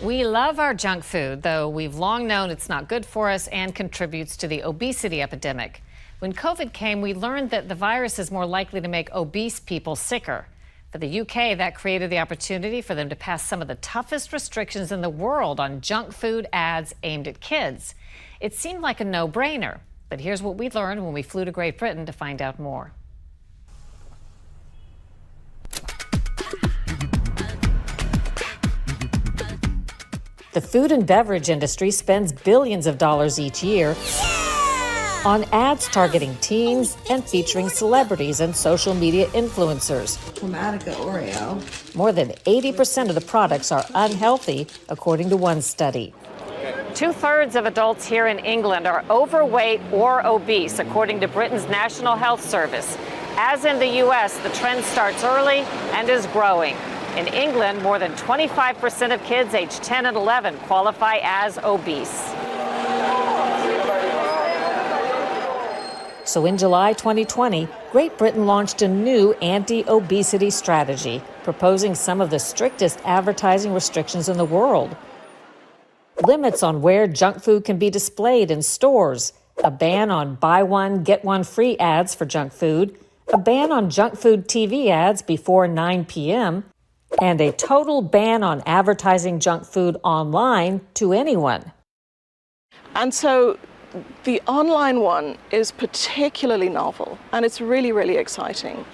We love our junk food, though we've long known it's not good for us and contributes to the obesity epidemic. When COVID came, we learned that the virus is more likely to make obese people sicker. For the UK, that created the opportunity for them to pass some of the toughest restrictions in the world on junk food ads aimed at kids. It seemed like a no-brainer, but here's what we learned when we flew to Great Britain to find out more. The food and beverage industry spends billions of dollars each year on ads targeting teens and featuring celebrities and social media influencers. Chromatica Oreo. More than 80% of the products are unhealthy, according to one study. 2/3 of adults here in England are overweight or obese, according to Britain's National Health Service. As in the U.S., the trend starts early and is growing. In England, more than 25% of kids aged 10 and 11 qualify as obese. So in July 2020, Great Britain launched a new anti-obesity strategy, proposing some of the strictest advertising restrictions in the world. Limits on where junk food can be displayed in stores, a ban on buy one, get one free ads for junk food, a ban on junk food TV ads before 9 p.m., and a total ban on advertising junk food online to anyone. And so the online one is particularly novel, and it's really, really exciting.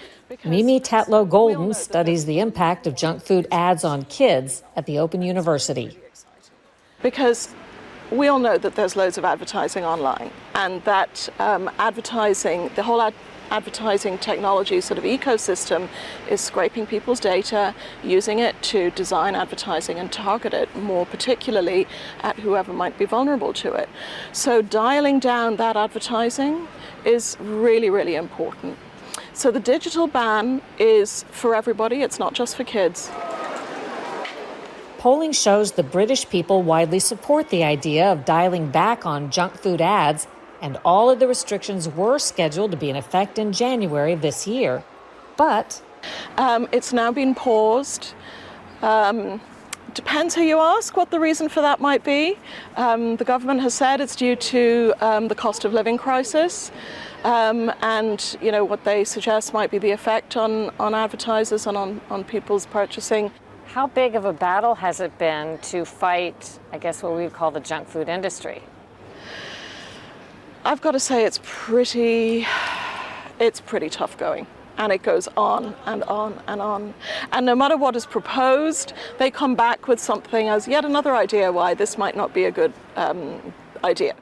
Mimi Tatlow-Golden studies the impact of junk food ads on kids at the Open University. Because we all know that there's loads of advertising online, and that the whole advertising technology sort of ecosystem is scraping people's data, using it to design advertising and target it more particularly at whoever might be vulnerable to it. So dialing down that advertising is really, really important. So the digital ban is for everybody, it's not just for kids. Polling shows the British people widely support the idea of dialing back on junk food ads, and all of the restrictions were scheduled to be in effect in January of this year. But it's now been paused. Depends who you ask what the reason for that might be. The government has said it's due to the cost of living crisis, and what they suggest might be the effect on advertisers and on people's purchasing. how big of a battle has it been to fight, I guess, what we would call the junk food industry? I've got to say it's pretty tough going, and it goes on and on and on. And no matter what is proposed, they come back with something as yet another idea why this might not be a good idea.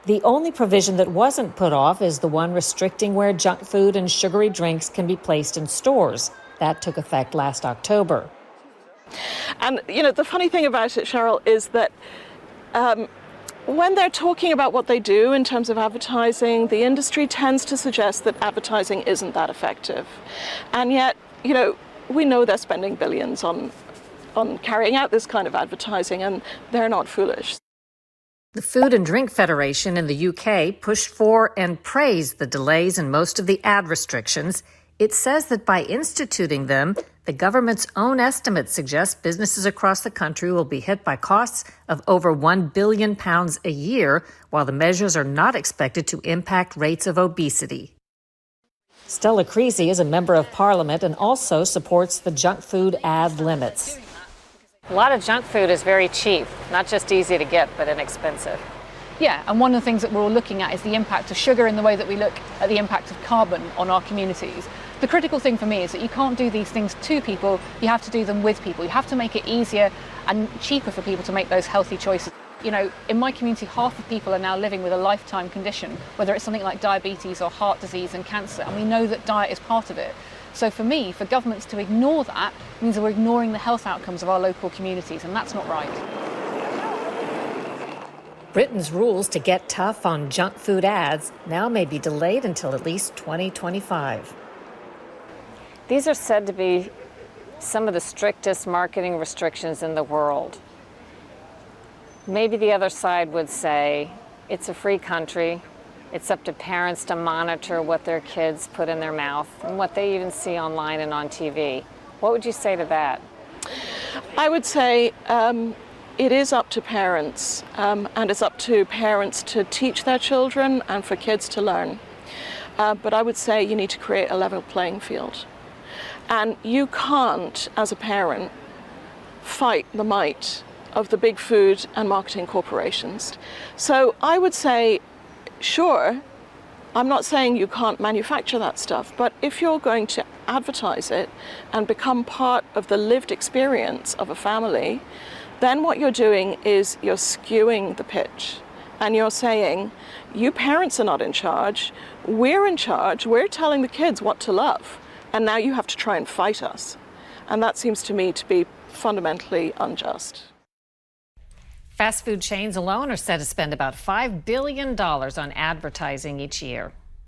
The only provision that wasn't put off is the one restricting where junk food and sugary drinks can be placed in stores. That took effect last October. And, the funny thing about it, Sharyl, is that when they're talking about what they do in terms of advertising, the industry tends to suggest that advertising isn't that effective. And yet, we know they're spending billions on carrying out this kind of advertising, and they're not foolish. The Food and Drink Federation in the UK pushed for and praised the delays in most of the ad restrictions. It says that by instituting them, the government's own estimates suggest businesses across the country will be hit by costs of over £1 billion a year, while the measures are not expected to impact rates of obesity. Stella Creasy is a member of Parliament and also supports the junk food ad limits. A lot of junk food is very cheap, not just easy to get, but inexpensive. Yeah, and one of the things that we're all looking at is the impact of sugar in the way that we look at the impact of carbon on our communities. The critical thing for me is that you can't do these things to people, you have to do them with people. You have to make it easier and cheaper for people to make those healthy choices. In my community, half of people are now living with a lifetime condition, whether it's something like diabetes or heart disease and cancer, and we know that diet is part of it. So for me, for governments to ignore that means that we're ignoring the health outcomes of our local communities, and that's not right. Britain's rules to get tough on junk food ads now may be delayed until at least 2025. These are said to be some of the strictest marketing restrictions in the world. Maybe the other side would say it's a free country. It's up to parents to monitor what their kids put in their mouth and what they even see online and on TV. What would you say to that? I would say it is up to parents, and it's up to parents to teach their children and for kids to learn. But I would say you need to create a level playing field. And you can't, as a parent, fight the might of the big food and marketing corporations. So I would say, sure, I'm not saying you can't manufacture that stuff, but if you're going to advertise it and become part of the lived experience of a family, then what you're doing is you're skewing the pitch. And you're saying, you parents are not in charge, we're in charge, we're telling the kids what to love, and now you have to try and fight us. And that seems to me to be fundamentally unjust. Fast food chains alone are said to spend about $5 billion on advertising each year.